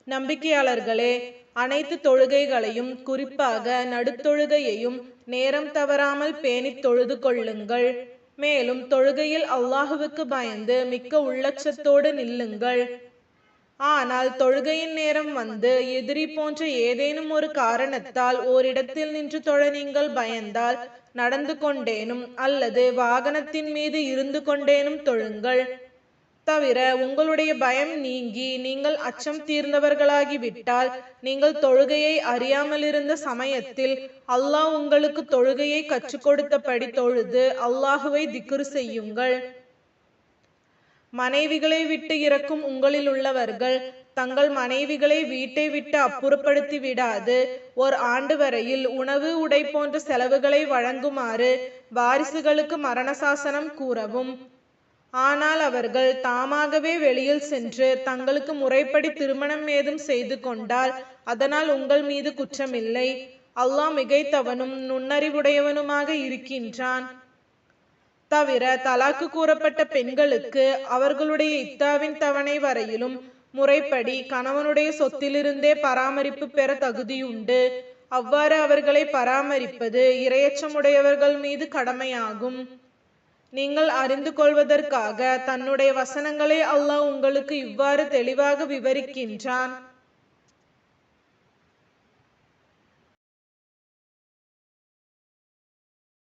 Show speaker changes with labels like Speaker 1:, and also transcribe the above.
Speaker 1: நம்பிக்கையாளர்களே, அனைத்து தொழுகைகளையும் குறிப்பாக நடுத்தொழுகையையும் நேரம் தவறாமல் பேணித் தொழுது கொள்ளுங்கள். மேலும் தொழுகையில் அல்லாஹுவுக்கு பயந்து மிக்க உள்ளச்சத்தோடு நில்லுங்கள். ஆனால் தொழுகையின் நேரம் வந்து எதிரி போன்ற ஏதேனும் ஒரு காரணத்தால் ஓரிடத்தில் நின்று தொழ நீங்கள் பயந்தால் நடந்து கொண்டேனும் அல்லது வாகனத்தின் மீது இருந்து கொண்டேனும் தொழுங்கள். தவிர உங்களுடைய பயம் நீங்கி நீங்கள் அச்சம் தீர்ந்தவர்களாகிவிட்டால் நீங்கள் தொழுகையை அறியாமலிருந்த சமயத்தில் அல்லாஹ் உங்களுக்கு தொழுகையை கற்றுக் கொடுத்தபடி தொழுது அல்லாஹுவை திக்ரு செய்யுங்கள். மனைவிகளை விட்டு இறக்கும் உங்களில் உள்ளவர்கள் தங்கள் மனைவிகளை வீட்டை விட்டு அப்புறப்படுத்தி விடாது ஓர் ஆண்டு வரையில் உணவு உடை போன்ற செலவுகளை வழங்குமாறு வாரிசுகளுக்கு மரண சாசனம் கூறவும். ஆனால் அவர்கள் தாமாகவே வெளியில் சென்று தங்களுக்கு முறைப்படி திருமணம் ஏதும் செய்து கொண்டால் அதனால் உங்கள் மீது குற்றமில்லை. அல்லாஹ் மிகைத்தவனும் நுண்ணறிவுடையவனுமாக இருக்கின்றான். தவிர தலாக்கு கூறப்பட்ட பெண்களுக்கு அவர்களுடைய இத்தாவின் தவணை வரையிலும் முறைப்படி கணவனுடைய சொத்திலிருந்தே பராமரிப்பு பெற தகுதியுண்டு. அவ்வாறு அவர்களை பராமரிப்பது இரையச்சமுடையவர்கள் மீது கடமையாகும். நீங்கள் அறிந்து கொள்வதற்காக தன்னுடைய வசனங்களை அல்லாஹ் உங்களுக்கு இவ்வாறு தெளிவாக விவரிக்கின்றான்.